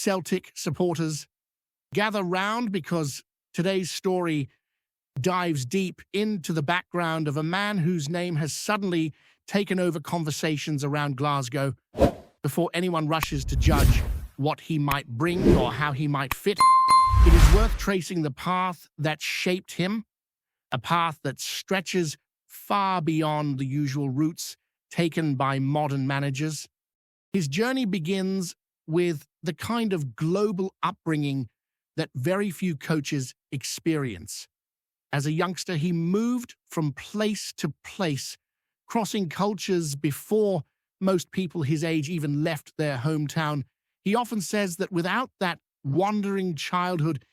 Celtic supporters, gather round because today's story dives deep into the background of a man whose name has suddenly taken over conversations around Glasgow. Before anyone rushes to judge what he might bring or how he might fit, it is worth tracing the path that shaped him, a path that stretches far beyond the usual routes taken by modern managers. His journey begins with the kind of global upbringing that very few coaches experience. As a youngster, he moved from place to place, crossing cultures before most people his age even left their hometown. He often says that without that wandering childhood,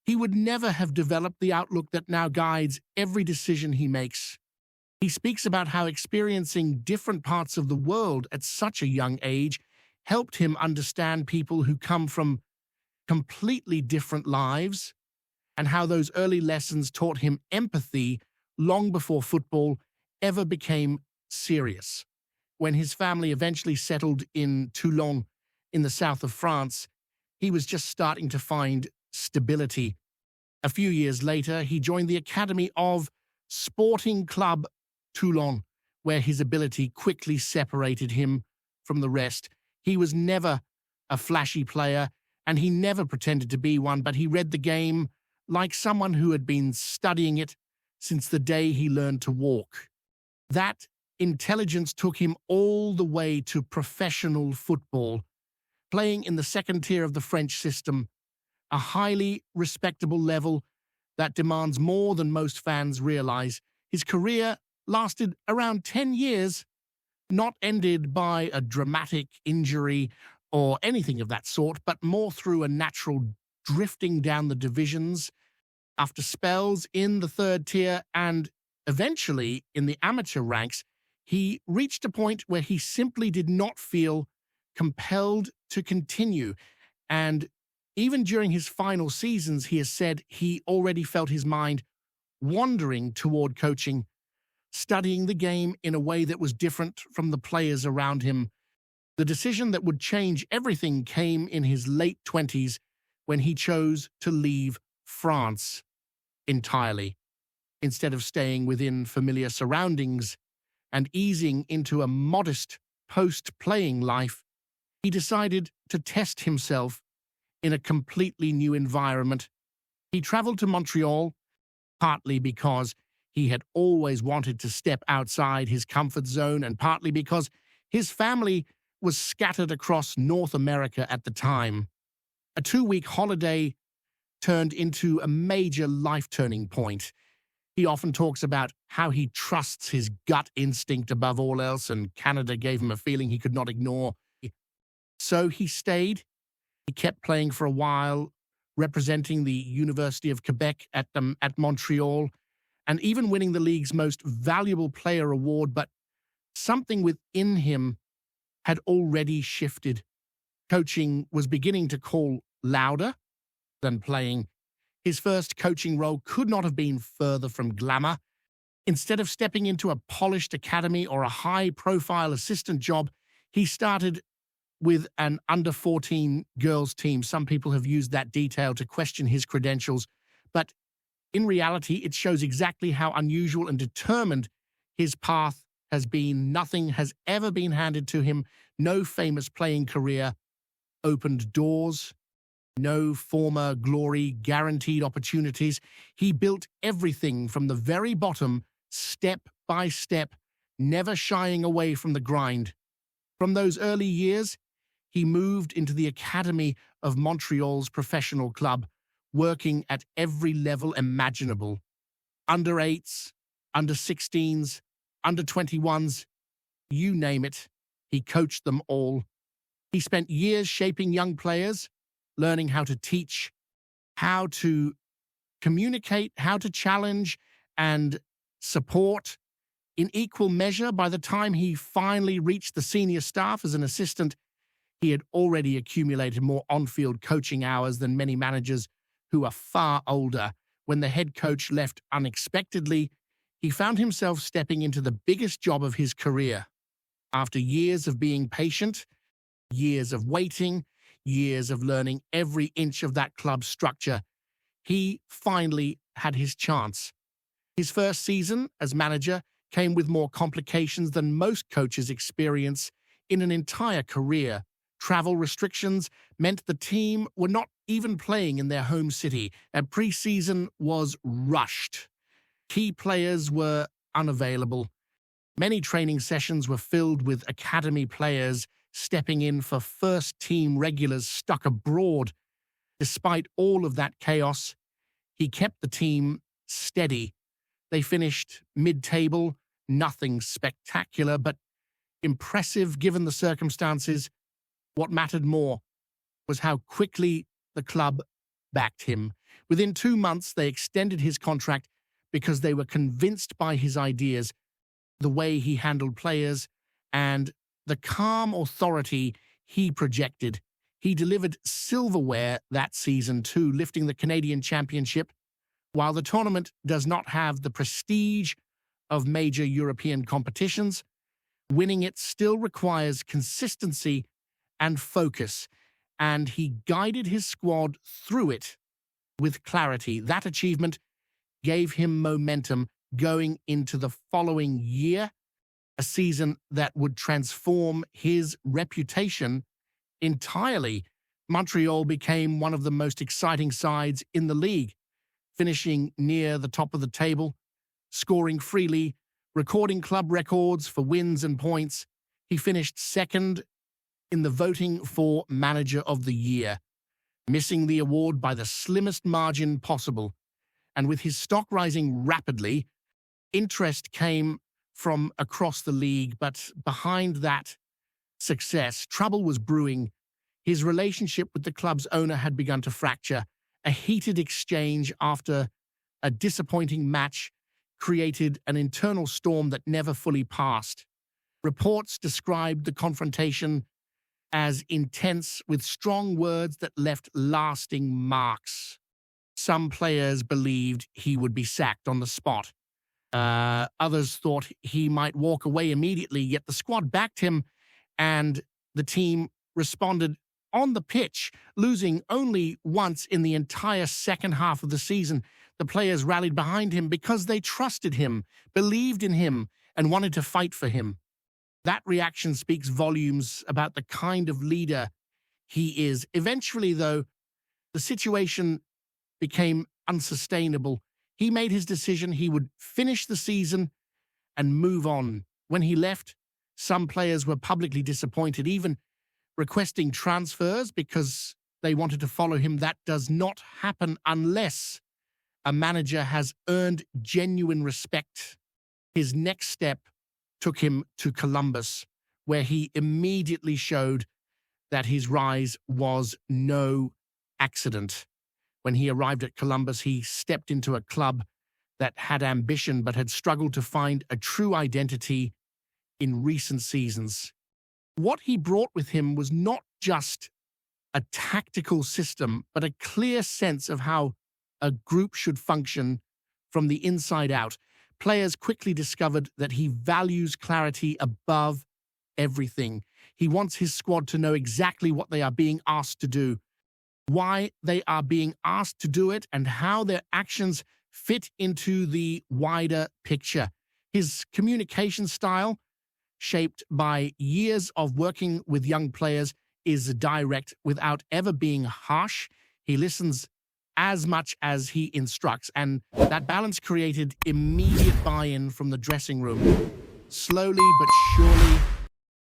he would never have developed the outlook that now guides every decision he makes. He speaks about how experiencing different parts of the world at such a young age helped him understand people who come from completely different lives, and how those early lessons taught him empathy long before football ever became serious. When his family eventually settled in Toulon in the south of France, he was just starting to find stability. A few years later, he joined the academy of Sporting Club Toulon, where his ability quickly separated him from the rest. He was never a flashy player, and he never pretended to be one, but he read the game like someone who had been studying it since the day he learned to walk. That intelligence took him all the way to professional football, playing in the second tier of the French system, a highly respectable level that demands more than most fans realize. His career lasted around 10 years, not ended by a dramatic injury or anything of that sort, but more through a natural drifting down the divisions, after spells in the third tier and eventually in the amateur ranks. He reached a point where he simply did not feel compelled to continue. And even during his final seasons, he has said he already felt his mind wandering toward coaching, studying the game in a way that was different from the players around him. The decision that would change everything came in his late 20s when he chose to leave France entirely. Instead of staying within familiar surroundings and easing into a modest post-playing life, he decided to test himself in a completely new environment. He traveled to Montreal, partly because he had always wanted to step outside his comfort zone, and partly because his family was scattered across North America at the time. A 2-week holiday turned into a major life-turning point. He often talks about how he trusts his gut instinct above all else, and Canada gave him a feeling he could not ignore. So he stayed. He kept playing for a while, representing the University of Quebec at Montreal, and even winning the league's most valuable player award, but something within him had already shifted. Coaching was beginning to call louder than playing. His first coaching role could not have been further from glamour. Instead of stepping into a polished academy or a high-profile assistant job, he started with an under-14 girls team. Some people have used that detail to question his credentials, but in reality, it shows exactly how unusual and determined his path has been. Nothing has ever been handed to him. No famous playing career opened doors. No former glory guaranteed opportunities. He built everything from the very bottom, step by step, never shying away from the grind. From those early years, he moved into the academy of Montreal's professional club, working at every level imaginable. Under-8s, under-16s, under-21s, you name it, he coached them all. He spent years shaping young players, learning how to teach, how to communicate, how to challenge and support in equal measure. By the time he finally reached the senior staff as an assistant, he had already accumulated more on-field coaching hours than many managers who are far older. When the head coach left unexpectedly, he found himself stepping into the biggest job of his career. After years of being patient, years of waiting, years of learning every inch of that club's structure, he finally had his chance. His first season as manager came with more complications than most coaches experience in an entire career. Travel restrictions meant the team were not even playing in their home city, and pre-season was rushed. Key players were unavailable. Many training sessions were filled with academy players stepping in for first-team regulars stuck abroad. Despite all of that chaos, he kept the team steady. They finished mid-table, nothing spectacular, but impressive given the circumstances. What mattered more was how quickly the club backed him. Within 2 months, they extended his contract because they were convinced by his ideas, the way he handled players, and the calm authority he projected. He delivered silverware that season too, lifting the Canadian Championship. While the tournament does not have the prestige of major European competitions, winning it still requires consistency and focus, and he guided his squad through it with clarity. That achievement gave him momentum going into the following year, a season that would transform his reputation entirely. Montreal became one of the most exciting sides in the league, finishing near the top of the table, scoring freely, recording club records for wins and points. He finished second in the voting for Manager of the Year, missing the award by the slimmest margin possible. And with his stock rising rapidly, interest came from across the league, but behind that success, trouble was brewing. His relationship with the club's owner had begun to fracture. A heated exchange after a disappointing match created an internal storm that never fully passed. Reports described the confrontation as intense, with strong words that left lasting marks. Some players believed he would be sacked on the spot. Others thought he might walk away immediately, yet the squad backed him, and the team responded on the pitch, losing only once in the entire second half of the season. The players rallied behind him because they trusted him, believed in him, and wanted to fight for him. That reaction speaks volumes about the kind of leader he is. Eventually, though, the situation became unsustainable. He made his decision. He would finish the season and move on. When he left, some players were publicly disappointed, even requesting transfers because they wanted to follow him. That does not happen unless a manager has earned genuine respect. His next step took him to Columbus, where he immediately showed that his rise was no accident. When he arrived at Columbus, he stepped into a club that had ambition but had struggled to find a true identity in recent seasons. What he brought with him was not just a tactical system, but a clear sense of how a group should function from the inside out. Players quickly discovered that he values clarity above everything. He wants his squad to know exactly what they are being asked to do, why they are being asked to do it, and how their actions fit into the wider picture. His communication style, shaped by years of working with young players, is direct without ever being harsh. He listens as much as he instructs, and that balance created immediate buy-in from the dressing room. Slowly but surely,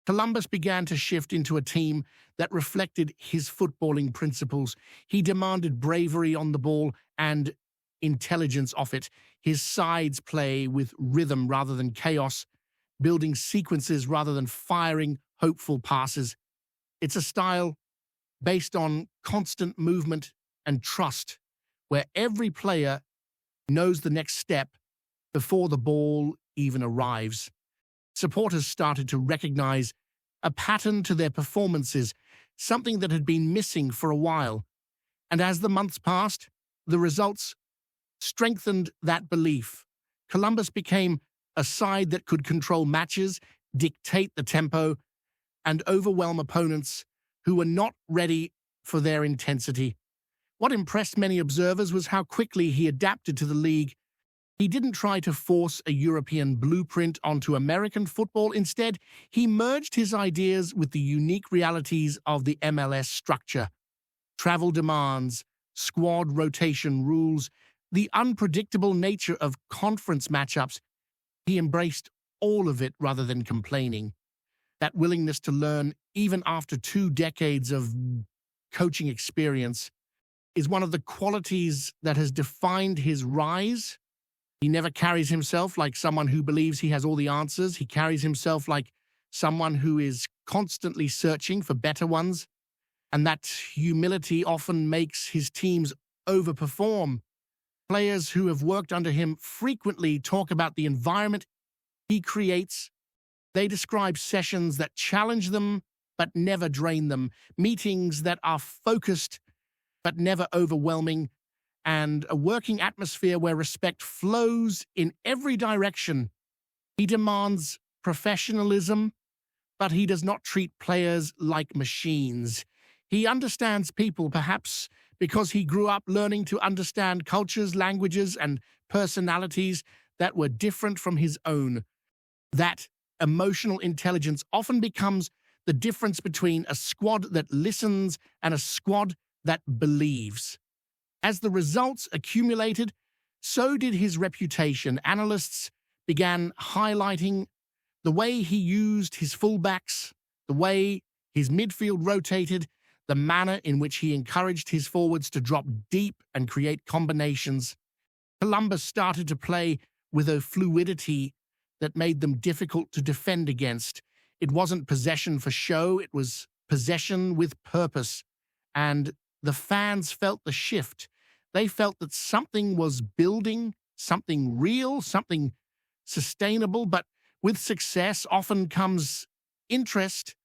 Columbus began to shift into a team that reflected his footballing principles. He demanded bravery on the ball and intelligence off it. His sides play with rhythm rather than chaos, building sequences rather than firing hopeful passes. It's a style based on constant movement and trust, where every player knows the next step before the ball even arrives. Supporters started to recognize a pattern to their performances, something that had been missing for a while. And as the months passed, the results strengthened that belief. Columbus became a side that could control matches, dictate the tempo, and overwhelm opponents who were not ready for their intensity. What impressed many observers was how quickly he adapted to the league. He didn't try to force a European blueprint onto American football. Instead, he merged his ideas with the unique realities of the MLS structure. Travel demands, squad rotation rules, the unpredictable nature of conference matchups. He embraced all of it rather than complaining. That willingness to learn, even after 2 decades of coaching experience, is one of the qualities that has defined his rise. He never carries himself like someone who believes he has all the answers. He carries himself like someone who is constantly searching for better ones. And that humility often makes his teams overperform. Players who have worked under him frequently talk about the environment he creates. They describe sessions that challenge them but never drain them, meetings that are focused but never overwhelming, and a working atmosphere where respect flows in every direction. He demands professionalism, but he does not treat players like machines. He understands people, perhaps because he grew up learning to understand cultures, languages, and personalities that were different from his own. That emotional intelligence often becomes the difference between a squad that listens and a squad that believes. As the results accumulated, so did his reputation. Analysts began highlighting the way he used his fullbacks, the way his midfield rotated, the manner in which he encouraged his forwards to drop deep and create combinations. Columbus started to play with a fluidity that made them difficult to defend against. It wasn't possession for show, it was possession with purpose. And the fans felt the shift. They felt that something was building, something real, something sustainable, but with success often comes interest,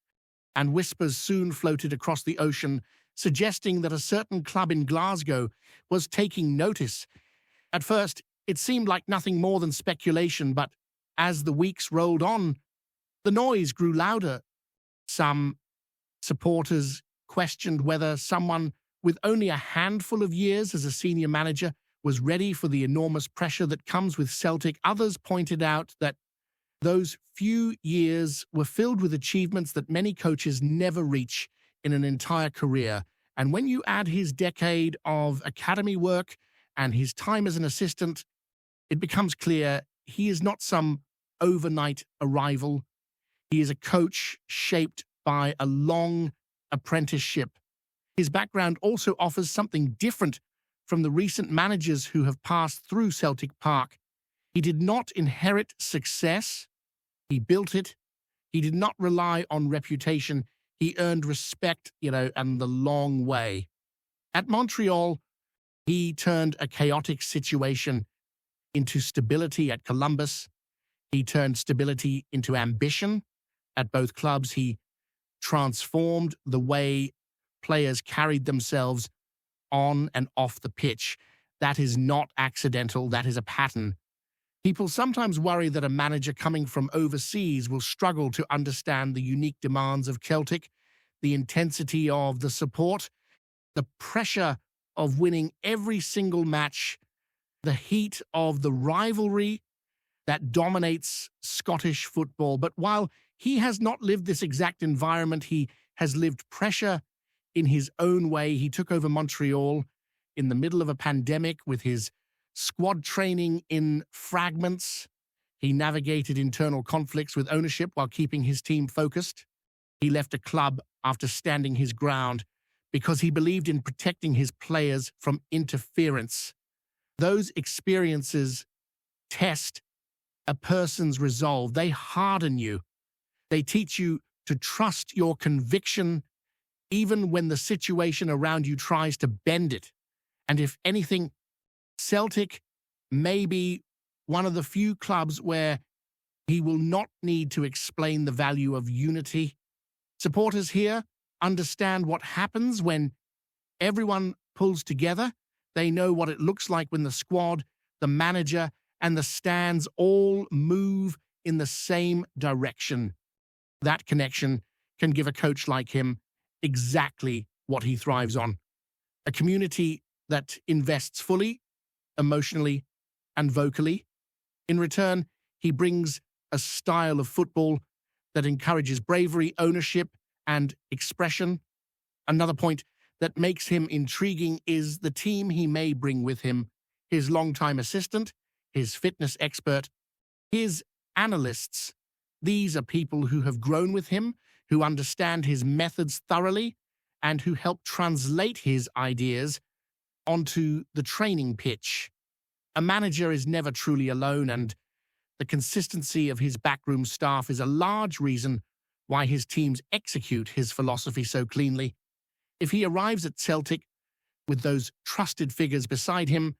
and whispers soon floated across the ocean, suggesting that a certain club in Glasgow was taking notice. At first, it seemed like nothing more than speculation, but as the weeks rolled on, the noise grew louder. Some supporters questioned whether someone with only a handful of years as a senior manager was ready for the enormous pressure that comes with Celtic. Others pointed out that those few years were filled with achievements that many coaches never reach in an entire career. And when you add his decade of academy work and his time as an assistant, it becomes clear he is not some overnight arrival. He is a coach shaped by a long apprenticeship. His background also offers something different from the recent managers who have passed through Celtic Park. He did not inherit success. He built it. He did not rely on reputation. He earned respect, and the long way. At Montreal, he turned a chaotic situation into stability. At Columbus, he turned stability into ambition. At both clubs, he transformed the way players carried themselves on and off the pitch. That is not accidental. That is a pattern. People sometimes worry that a manager coming from overseas will struggle to understand the unique demands of Celtic, the intensity of the support, the pressure of winning every single match, the heat of the rivalry that dominates Scottish football. But while he has not lived this exact environment, he has lived pressure in his own way. He took over Montreal in the middle of a pandemic with his squad training in fragments. He navigated internal conflicts with ownership while keeping his team focused. He left a club after standing his ground because he believed in protecting his players from interference. Those experiences test a person's resolve. They harden you. They teach you to trust your conviction even when the situation around you tries to bend it. And if anything, Celtic may be one of the few clubs where he will not need to explain the value of unity. Supporters here understand what happens when everyone pulls together. They know what it looks like when the squad, the manager, and the stands all move in the same direction. That connection can give a coach like him exactly what he thrives on. A community that invests fully, emotionally, and vocally. In return, he brings a style of football that encourages bravery, ownership, and expression. Another point that makes him intriguing is the team he may bring with him: his longtime assistant, his fitness expert, his analysts. These are people who have grown with him, who understand his methods thoroughly, and who help translate his ideas onto the training pitch. A manager is never truly alone, and the consistency of his backroom staff is a large reason why his teams execute his philosophy so cleanly. If he arrives at Celtic with those trusted figures beside him,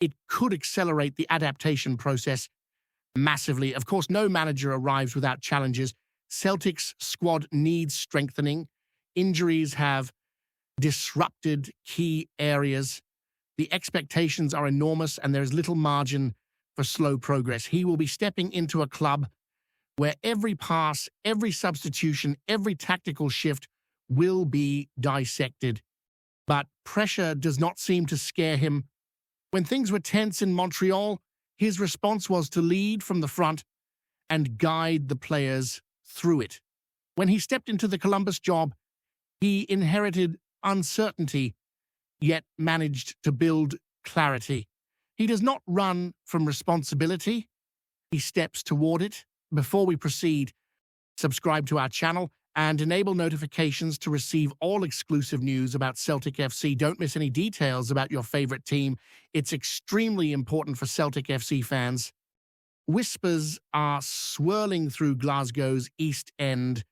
it could accelerate the adaptation process massively. Of course, no manager arrives without challenges. Celtic's squad needs strengthening. Injuries have disrupted key areas. The expectations are enormous, and there is little margin for slow progress. He will be stepping into a club where every pass, every substitution, every tactical shift will be dissected. But pressure does not seem to scare him. When things were tense in Montreal, his response was to lead from the front and guide the players through it. When he stepped into the Columbus job, he inherited uncertainty, yet managed to build clarity. He does not run from responsibility. He steps toward it. Before we proceed, subscribe to our channel and enable notifications to receive all exclusive news about Celtic FC. Don't miss any details about your favorite team. It's extremely important for Celtic FC fans. Whispers are swirling through Glasgow's East End,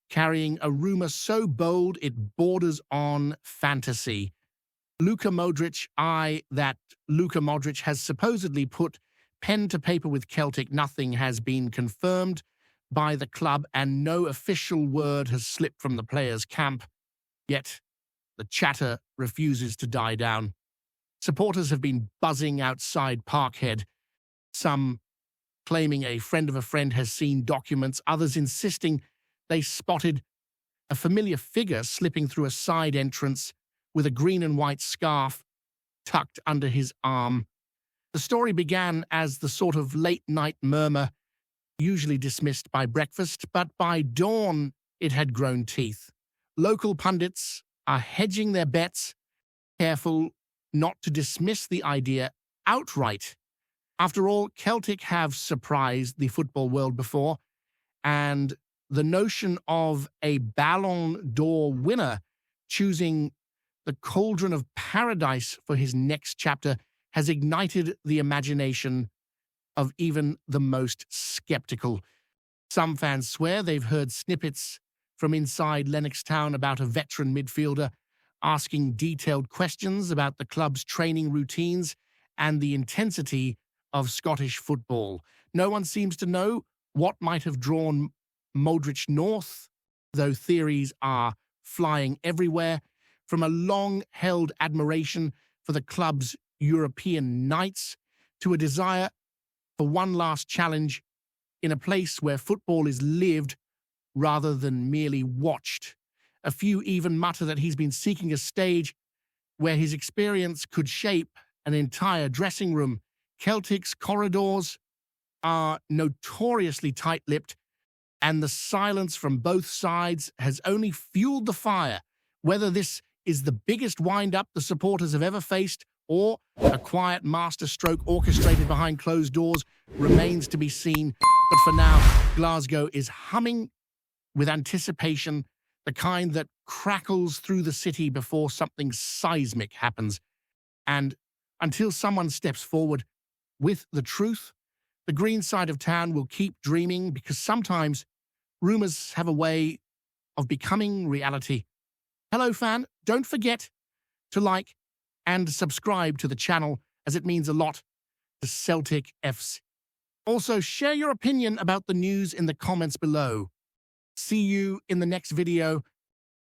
carrying a rumor so bold it borders on fantasy. LUKA Modric, LUKA Modric has supposedly put pen to paper with Celtic. Nothing has been confirmed by the club, and no official word has slipped from the players' camp. Yet, the chatter refuses to die down. Supporters have been buzzing outside Parkhead, some claiming a friend of a friend has seen documents, others insisting they spotted a familiar figure slipping through a side entrance with a green and white scarf tucked under his arm. The story began as the sort of late-night murmur usually dismissed by breakfast, but by dawn it had grown teeth. Local pundits are hedging their bets, careful not to dismiss the idea outright. After all, Celtic have surprised the football world before, and the notion of a Ballon d'Or winner choosing the cauldron of paradise for his next chapter has ignited the imagination of even the most skeptical. Some fans swear they've heard snippets from inside Lennoxtown about a veteran midfielder asking detailed questions about the club's training routines and the intensity of Scottish football. No one seems to know what might have drawn Modric north, though theories are flying everywhere, from a long-held admiration for the club's European nights to a desire for one last challenge in a place where football is lived rather than merely watched. A few even mutter that he's been seeking a stage where his experience could shape an entire dressing room. Celtic's corridors are notoriously tight-lipped, and the silence from both sides has only fueled the fire. Whether this is the biggest wind-up the supporters have ever faced or a quiet masterstroke orchestrated behind closed doors remains to be seen. But for now, Glasgow is humming with anticipation, the kind that crackles through the city before something seismic happens. And until someone steps forward with the truth, the green side of town will keep dreaming, because sometimes rumors have a way of becoming reality. Hello, fan. Don't forget to like and subscribe to the channel, as it means a lot to Celtic FC. Also, share your opinion about the news in the comments below. See you in the next video.